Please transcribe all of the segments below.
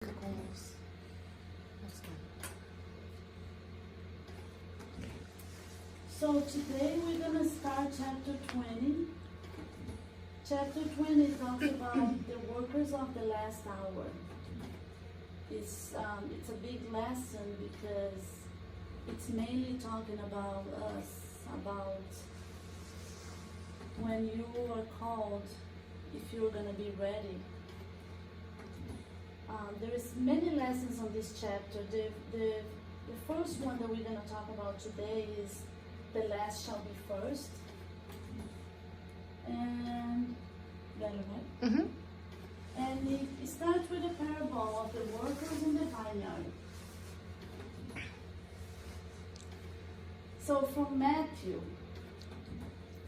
So today we're going to start chapter 20. Chapter 20 talks about the workers of the last hour. It's a big lesson because it's mainly talking about us, about when you are called, if you're going to be ready. There is many lessons on this chapter. The first one that we're going to talk about today is the last shall be first. And Mm-hmm. And it starts with a parable of the workers in the vineyard. So from Matthew,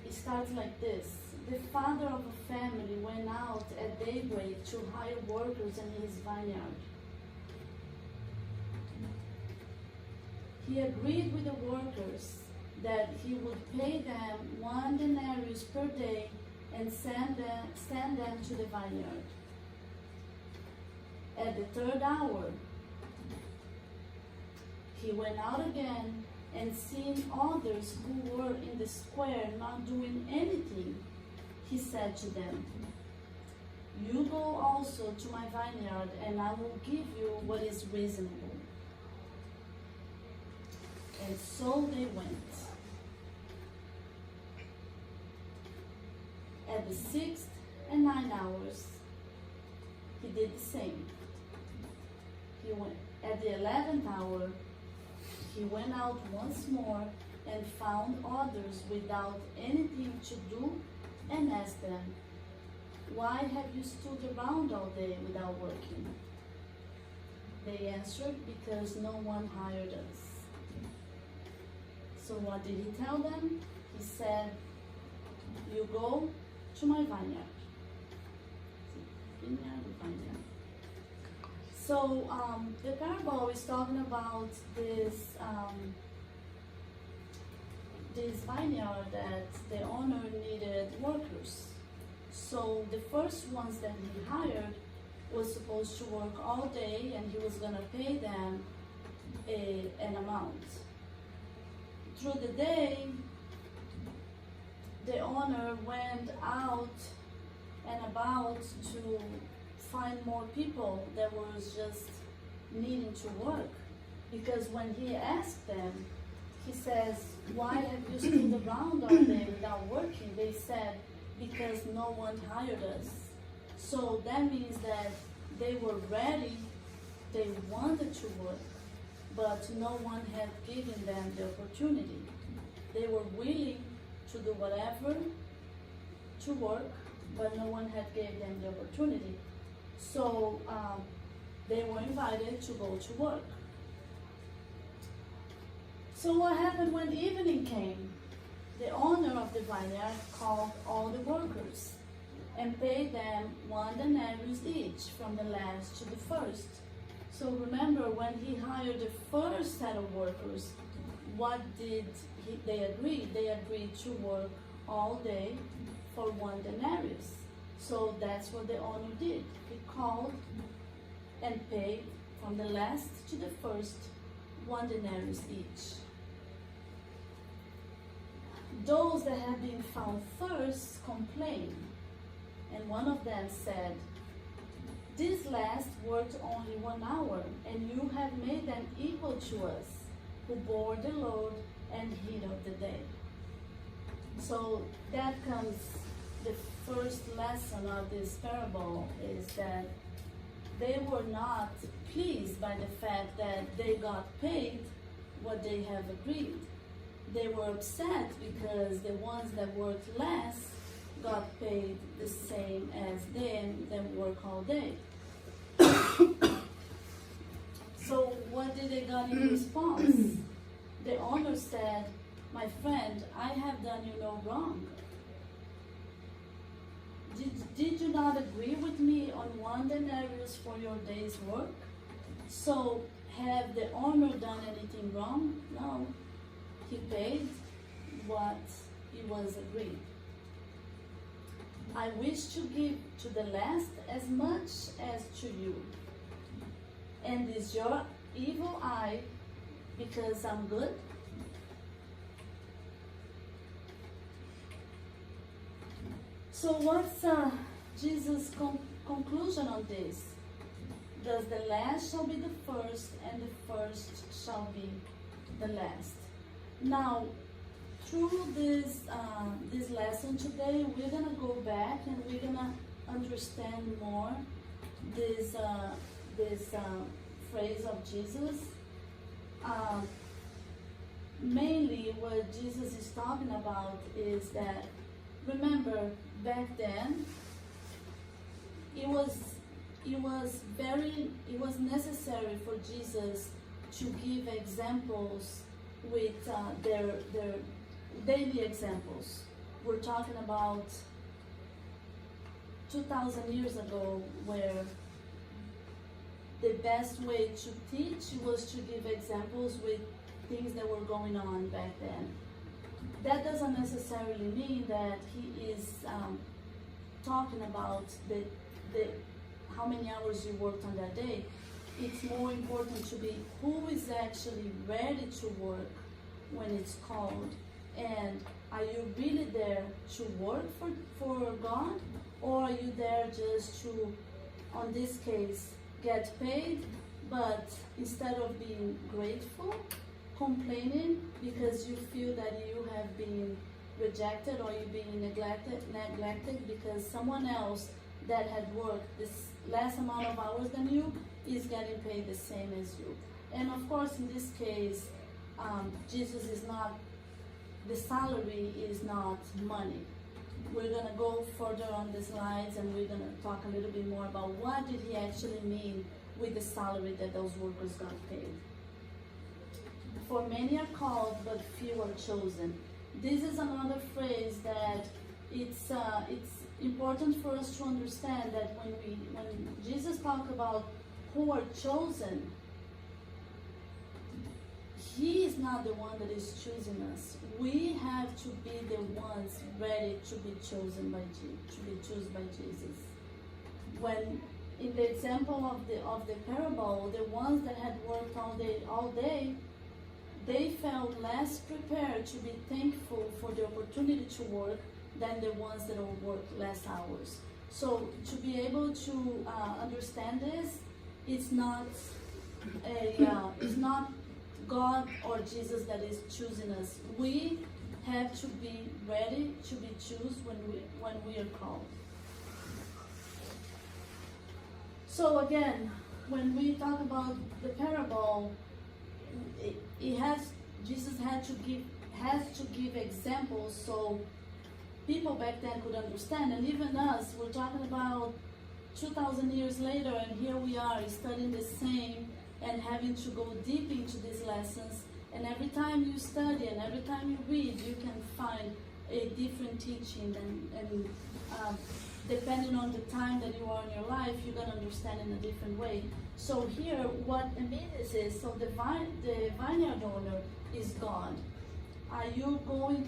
it starts like this. The father of a family went out at daybreak to hire workers in his vineyard. He agreed with the workers that he would pay them 1 denarius per day and send them to the vineyard. At the third hour, he went out again, and seeing others who were in the square not doing anything, he said to them, "You go also to my vineyard, and I will give you what is reasonable." And so they went. At the 6th and 9th hours, he did the same. He went at the 11th hour. He went out once more and found others without anything to do, and asked them, "Why have you stood around all day without working?" They answered, "Because no one hired us." So what did he tell them? He said, "You go to my vineyard." Vineyard. So the parable is talking about this vineyard that the owner needed workers. So the first ones that he hired was supposed to work all day, and he was going to pay them an amount. Through the day, the owner went out and about to find more people that was just needing to work. Because when he asked them, he says, "Why have you stood around all day without working?" They said, "Because no one hired us." So that means that they were ready, they wanted to work, but no one had given them the opportunity. They were willing to do whatever to work, but no one had gave them the opportunity. So they were invited to go to work. So what happened when evening came? The owner of the vineyard called all the workers and paid them 1 denarius each, from the last to the first. So remember, when he hired the first set of workers, what did they agree? They agreed to work all day for 1 denarius. So that's what the owner did. He called and paid from the last to the first 1 denarius each. Those that had been found first complained, and one of them said, "This last worked only 1 hour, and you have made them equal to us, who bore the load and heat of the day." So that comes, the first lesson of this parable is that they were not pleased by the fact that they got paid what they have agreed. They were upset because the ones that worked less got paid the same as them work all day. So what did they got in response? The owner said, "My friend, I have done you no wrong. Did you not agree with me on 1 denarius for your day's work? So have the owner done anything wrong? No. He paid what it was agreed. I wish to give to the last as much as to you." And is your evil eye because I'm good? So what's Jesus' conclusion on this? Thus the last shall be the first, and the first shall be the last. Now, through this lesson today, we're gonna go back and we're gonna understand more this phrase of Jesus. Mainly, what Jesus is talking about is that, remember, back then, it was necessary for Jesus to give examples with their daily examples. We're talking about 2,000 years ago, where the best way to teach was to give examples with things that were going on back then. That doesn't necessarily mean that he is talking about the how many hours you worked on that day. It's more important to be who is actually ready to work when it's called, and are you really there to work for God, or are you there just to, on this case, get paid, but instead of being grateful, complaining because you feel that you have been rejected or you're being neglected because someone else that had worked this less amount of hours than you is getting paid the same as you. And of course, in this case, Jesus is not, the salary is not money. We're going to go further on the slides and we're going to talk a little bit more about what did he actually mean with the salary that those workers got paid. For many are called, but few are chosen. This is another phrase that it's important for us to understand, that when Jesus talks about who are chosen, he is not the one that is choosing us. We have to be the ones ready to be chosen by Jesus. When in the example of the parable, the ones that had worked all day, they felt less prepared to be thankful for the opportunity to work than the ones that worked less hours. So to be able to understand this, it's not God or Jesus that is choosing us. We have to be ready to be chosen when we are called. So again, when we talk about the parable, Jesus has to give examples so people back then could understand, and even us, we're talking about 2,000 years later, and here we are studying the same and having to go deep into these lessons. And every time you study and every time you read, you can find a different teaching, and depending on the time that you are in your life, you're going to understand in a different way. So here, what it means is, so the vineyard owner is God. Are you going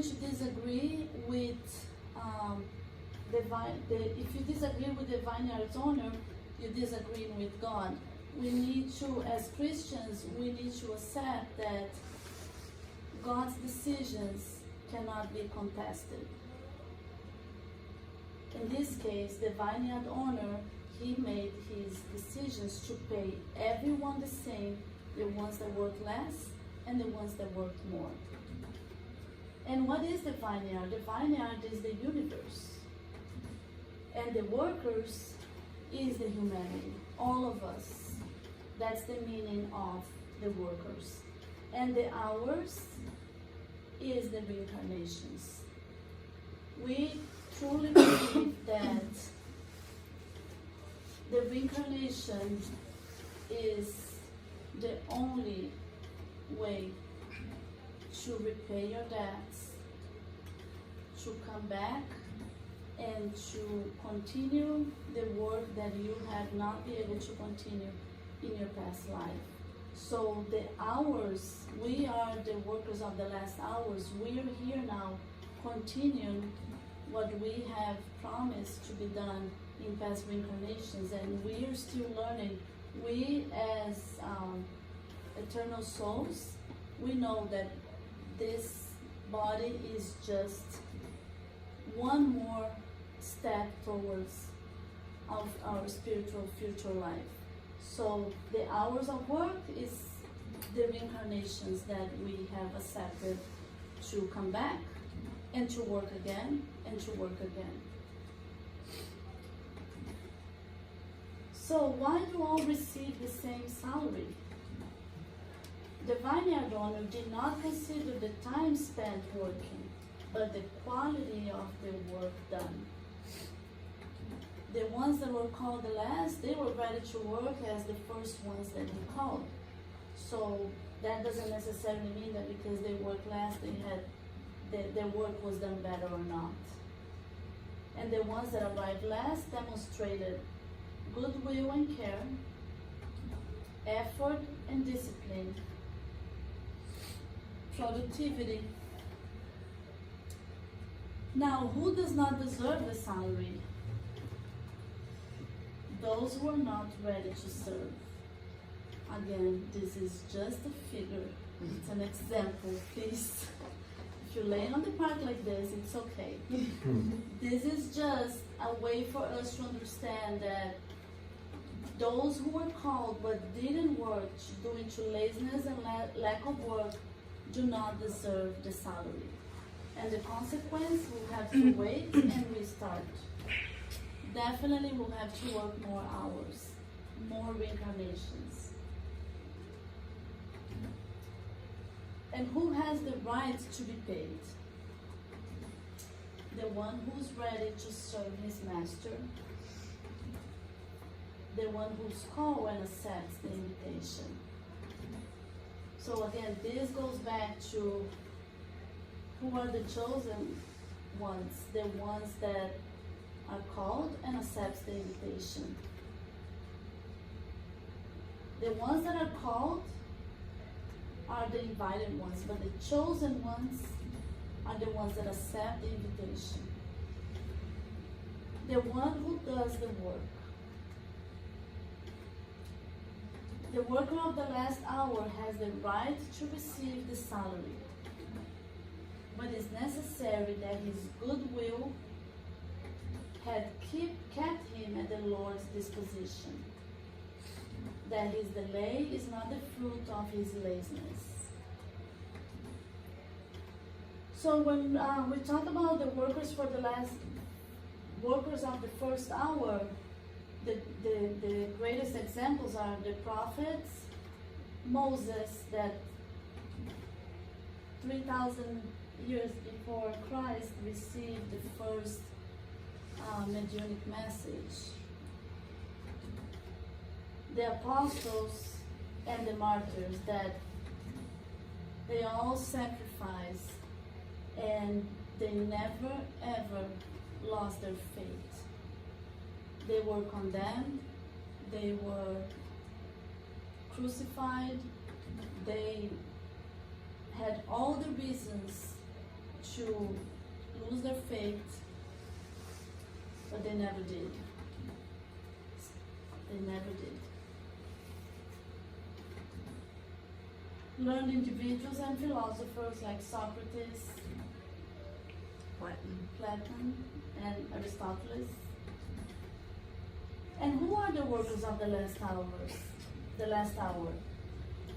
to disagree with if you disagree with the vineyard's owner, you're disagreeing with God. We need to, as Christians, we need to accept that God's decisions cannot be contested. In this case, the vineyard owner, he made his decisions to pay everyone the same, the ones that work less and the ones that work more. And what is the vineyard? The vineyard is the universe. And the workers is the humanity, all of us. That's the meaning of the workers. And the hours is the reincarnations. We truly believe that the reincarnation is the only way to repay your debts, to come back and to continue the work that you have not been able to continue in your past life. So the hours, we are the workers of the last hours. We are here now continuing what we have promised to be done in past reincarnations, and we are still learning. We as eternal souls, we know that this body is just one more step towards our spiritual future life. So the hours of work is the reincarnations that we have accepted to come back and to work again and to work again. So why do all receive the same salary? Divine Yardonu did not consider the time spent working, but the quality of the work done. The ones that were called the last, they were ready to work as the first ones that he called. So that doesn't necessarily mean that because they worked last, their work was done better or not. And the ones that arrived last demonstrated goodwill and care, effort and discipline, productivity. Now, who does not deserve the salary? Those who are not ready to serve. Again, this is just a figure. It's an example, please. If you're laying on the park like this, it's okay. This is just a way for us to understand that those who were called but didn't work due to laziness and lack of work do not deserve the salary. And the consequence, we'll have to wait and restart. Definitely we'll have to work more hours, more reincarnations. And who has the right to be paid? The one who's ready to serve his master, the one who's called and accepts the invitation. So again, this goes back to who are the chosen ones, the ones that are called and accepts the invitation. The ones that are called are the invited ones, but the chosen ones are the ones that accept the invitation. The one who does the work. The worker of the last hour has the right to receive the salary, but it's necessary that his goodwill had kept him at the Lord's disposition, that his delay is not the fruit of his laziness. So when we talk about the workers for the last, workers of the first hour, the greatest examples are the prophets, Moses, that 3,000 years before Christ received the first Messianic message. The apostles and the martyrs, that they all sacrificed and they never ever lost their faith. They were condemned, they were crucified, they had all the reasons to lose their faith, but they never did. They never did. Learned individuals and philosophers like Socrates, Platon, and Aristotle. And who are the workers of the last hours? The last hour.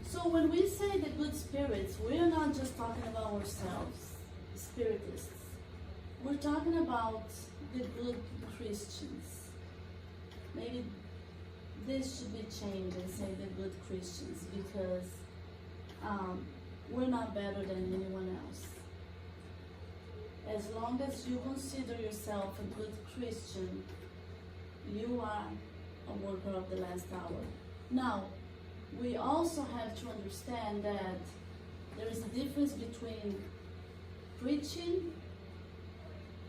So when we say the good spirits, we are not just talking about ourselves, spiritists. We're talking about the good Christians. Maybe this should be changed and say the good Christians, because we're not better than anyone else. As long as you consider yourself a good Christian, you are a worker of the last hour. Now, we also have to understand that there is a difference between preaching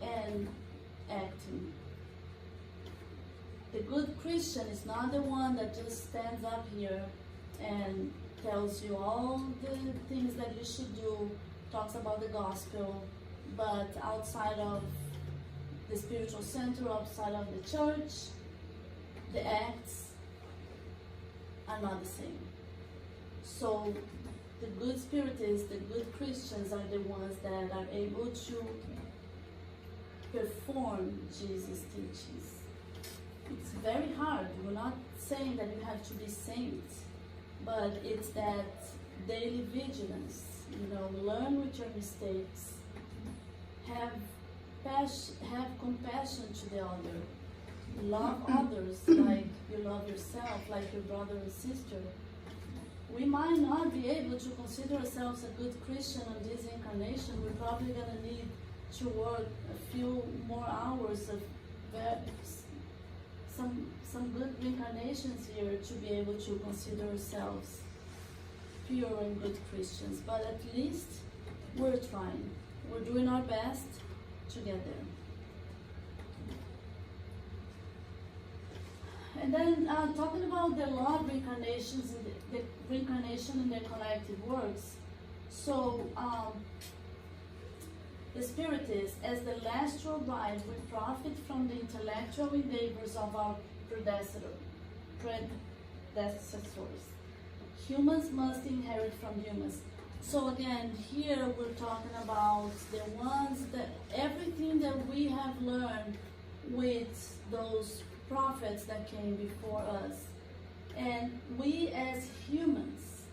and acting. The good Christian is not the one that just stands up here and tells you all the things that you should do, talks about the gospel, but outside of the spiritual center outside of the church, the acts are not the same. So the good Spiritists, the good Christians are the ones that are able to perform Jesus' teachings. It's very hard. We're not saying that you have to be saints, but it's that daily vigilance. Learn with your mistakes. Have compassion to the other. Love others like you love yourself, like your brother and sister. We might not be able to consider ourselves a good Christian on this incarnation. We're probably going to need to work a few more hours of some good reincarnations here to be able to consider ourselves pure and good Christians. But at least we're trying. We're doing our best to get there. And then talking about the law of reincarnations and the reincarnation and their collective works. So the Spiritists, as the last true bride, we profit from the intellectual endeavors of our predecessors. Humans must inherit from humans. So again, here we're talking about the ones that everything that we have learned with those prophets that came before us. And we as humans,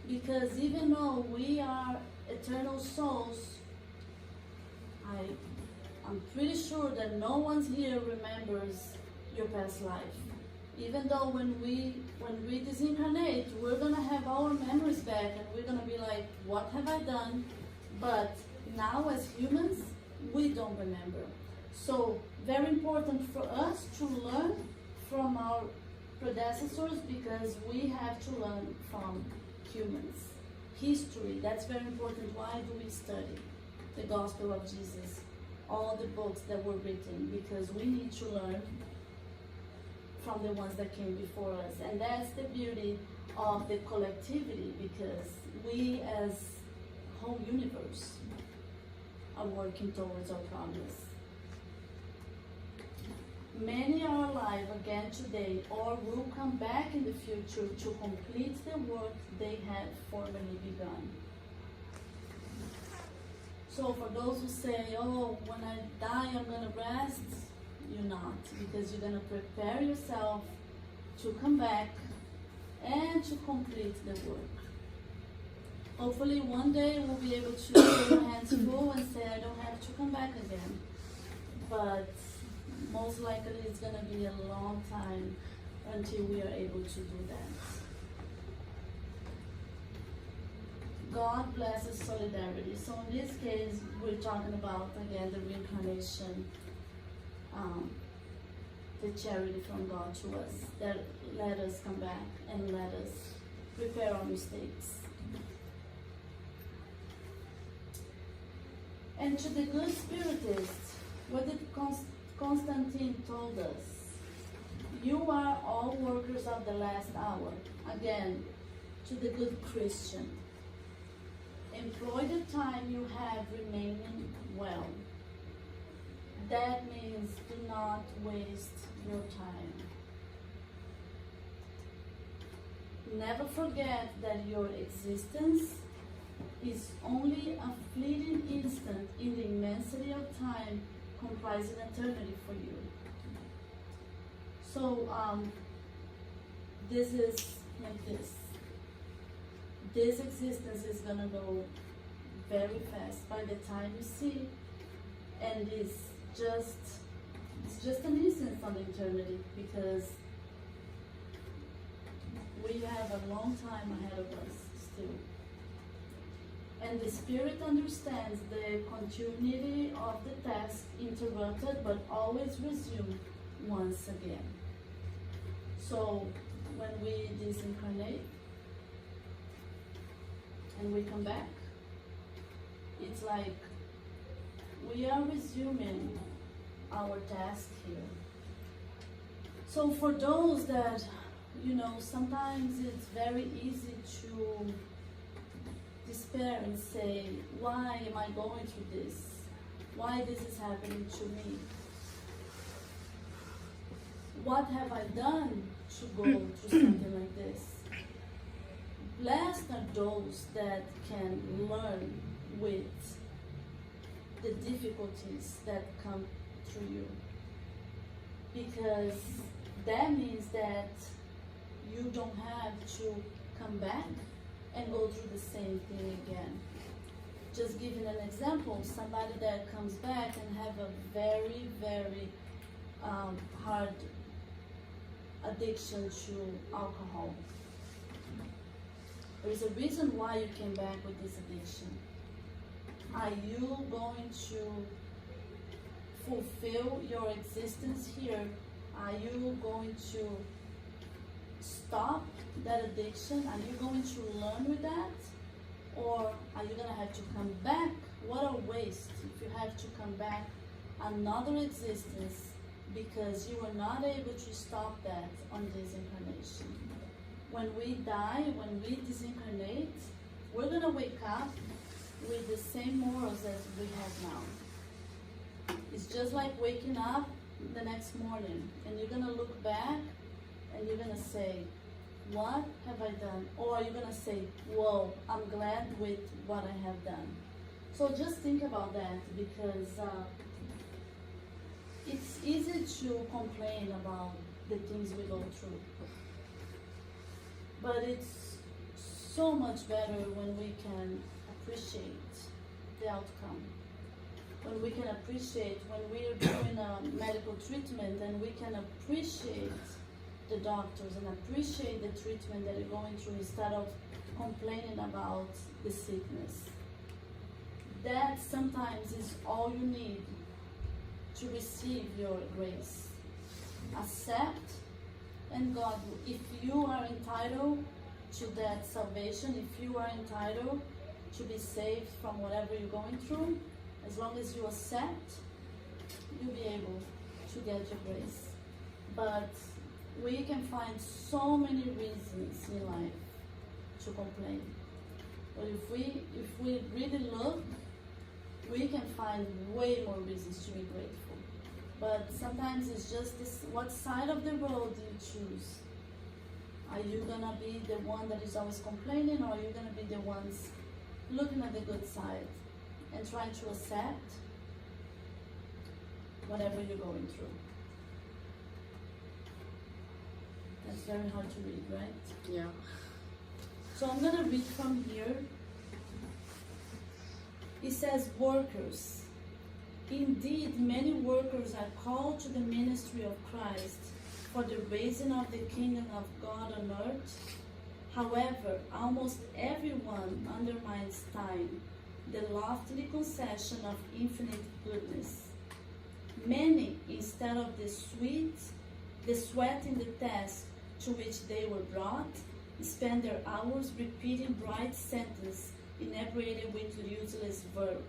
because even though we are eternal souls, I'm pretty sure that no one here remembers your past life. Even though when we disincarnate, we're going to have our memories back and we're going to be like, what have I done? But now as humans, we don't remember. So very important for us to learn from our predecessors, because we have to learn from humans. History, that's very important. Why do we study the Gospel of Jesus? All the books that were written, because we need to learn from the ones that came before us. And that's the beauty of the collectivity, because we as whole universe are working towards our progress. Many are alive again today or will come back in the future to complete the work they had formerly begun. So for those who say, oh, when I die I'm going to rest, you're not, because you're going to prepare yourself to come back and to complete the work. Hopefully one day we'll be able to get our hands full and say, I don't have to come back again. But most likely it's going to be a long time until we are able to do that. God blesses solidarity. So in this case, we're talking about, again, the reincarnation, the charity from God to us, that let us come back and let us repair our mistakes. And to the good Spiritists, what did Constantine told us? You are all workers of the last hour. Again, to the good Christian. Employ the time you have remaining well. That means do not waste your time. Never forget that your existence is only a fleeting instant in the immensity of time comprising eternity for you. So this is like this. This existence is gonna go very fast by the time you see, and it's just an instant on eternity, because we have a long time ahead of us still. And the Spirit understands the continuity of the task, interrupted but always resumed once again. So when we disincarnate and we come back, it's like we are resuming our task here. So for those that, sometimes it's very easy to despair and say, why am I going through this? Why this is happening to me? what have I done to go through something like this? Blessed are those that can learn with the difficulties that come through you. Because that means that you don't have to come back and go through the same thing again. Just giving an example, somebody that comes back and have a very, very hard addiction to alcohol. There is a reason why you came back with this addiction. Are you going to fulfill your existence here? Are you going to stop that addiction? Are you going to learn with that? Or are you going to have to come back? What a waste if you have to come back another existence because you were not able to stop that on this incarnation. When we die, when we disincarnate, we're going to wake up with the same morals as we have now. It's just like waking up the next morning and you're going to look back and you're going to say, what have I done? Or you're going to say, whoa, I'm glad with what I have done. So just think about that, because it's easy to complain about the things we go through. But it's so much better when we can appreciate the outcome. When we can appreciate, when we're doing a medical treatment, and we can appreciate the doctors and appreciate the treatment that you're going through instead of complaining about the sickness. That sometimes is all you need to receive your grace. Accept, and God, if you are entitled to that salvation, if you are entitled to be saved from whatever you're going through, as long as you accept, you'll be able to get your grace. But we can find so many reasons in life to complain. But if we really look, we can find way more reasons to be grateful. But sometimes it's just this, what side of the road do you choose? Are you gonna be the one that is always complaining, or are you gonna be the ones looking at the good side and trying to accept whatever you're going through? That's very hard to read, right? Yeah. So I'm gonna read from here. It says, workers. Indeed, many workers are called to the ministry of Christ for the raising of the kingdom of God on earth. However, almost everyone undermines time, the lofty concession of infinite goodness. Many, instead of the sweat in the task to which they were brought, spend their hours repeating bright sentences inebriated with useless verb.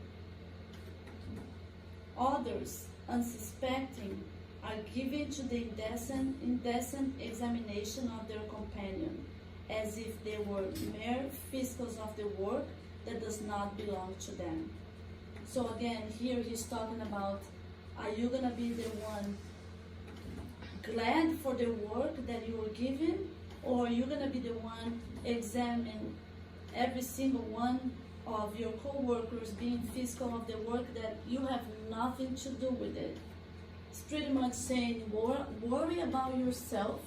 Others, unsuspecting, are given to the indecent examination of their companion, as if they were mere fiscals of the work that does not belong to them. So again, here he's talking about, are you going to be the one glad for the work that you were given, or are you going to be the one examining every single one of your co-workers being fiscal of the work that you have nothing to do with it? It's pretty much saying, worry about yourself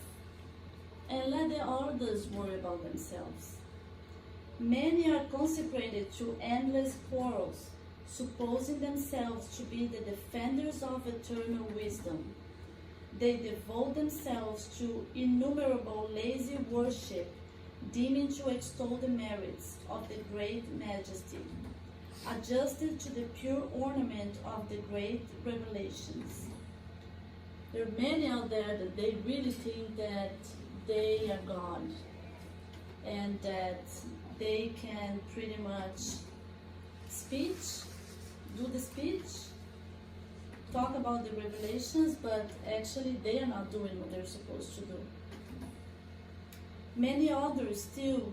and let the others worry about themselves. Many are consecrated to endless quarrels, supposing themselves to be the defenders of eternal wisdom. They devote themselves to innumerable lazy worship, deeming to extol the merits of the great majesty, adjusted to the pure ornament of the great revelations. There are many out there that they really think that they are God, and that they can pretty much do the speech, talk about the revelations, but actually they are not doing what they're supposed to do. Many others still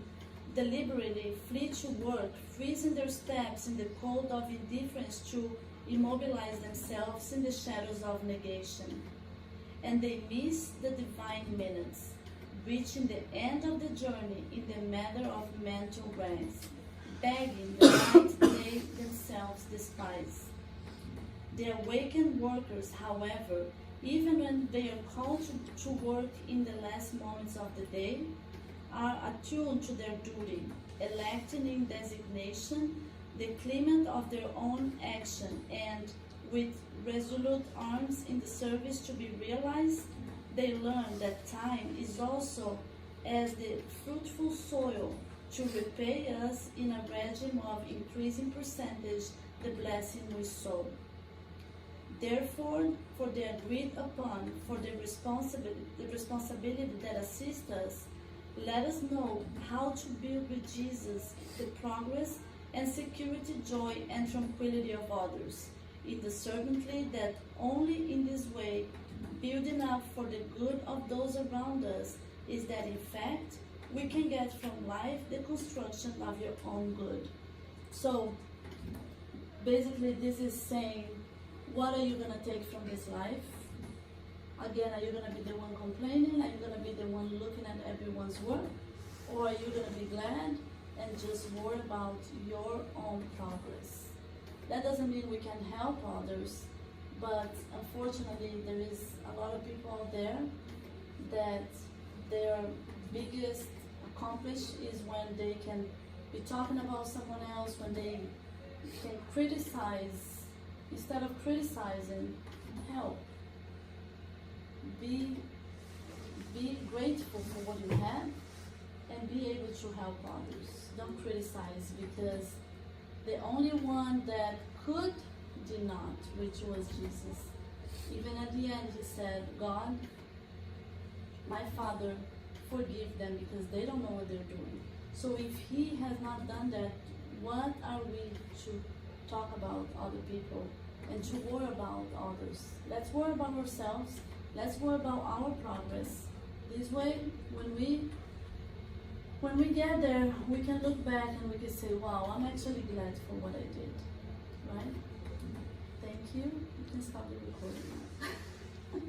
deliberately flee to work, freezing their steps in the cold of indifference to immobilize themselves in the shadows of negation. and they miss the divine minutes, reaching the end of the journey in the matter of mental rest, begging the light they themselves despise. The awakened workers, however, even when they are called to work in the last moments of the day, are attuned to their duty, electing in designation the claimant of their own action, and with resolute arms in the service to be realized, they learn that time is also as the fruitful soil to repay us in a regime of increasing percentage the blessing we sow. Therefore, for the agreed upon, for the responsibility that assists us, let us know how to build with Jesus the progress and security, joy, and tranquility of others, in the certainty that only in this way, building up for the good of those around us, is that in fact we can get from life the construction of your own good. So basically this is saying, what are you going to take from this life? Again, are you going to be the one complaining? Are you going to be the one looking at everyone's work? Or are you going to be glad and just worry about your own progress? That doesn't mean we can help others, but unfortunately there is a lot of people out there that their biggest accomplishment is when they can be talking about someone else, when they can criticize. Instead of criticizing, help. Be grateful for what you have and be able to help others. Don't criticize, because the only one that could did not, which was Jesus. Even at the end he said, God, my Father, forgive them because they don't know what they're doing. So if he has not done that, what are we to talk about other people and to worry about others? Let's worry about ourselves. Let's worry about our progress. This way, when we get there, we can look back and we can say, wow, I'm actually glad for what I did. Right? Thank you. You can stop the recording now.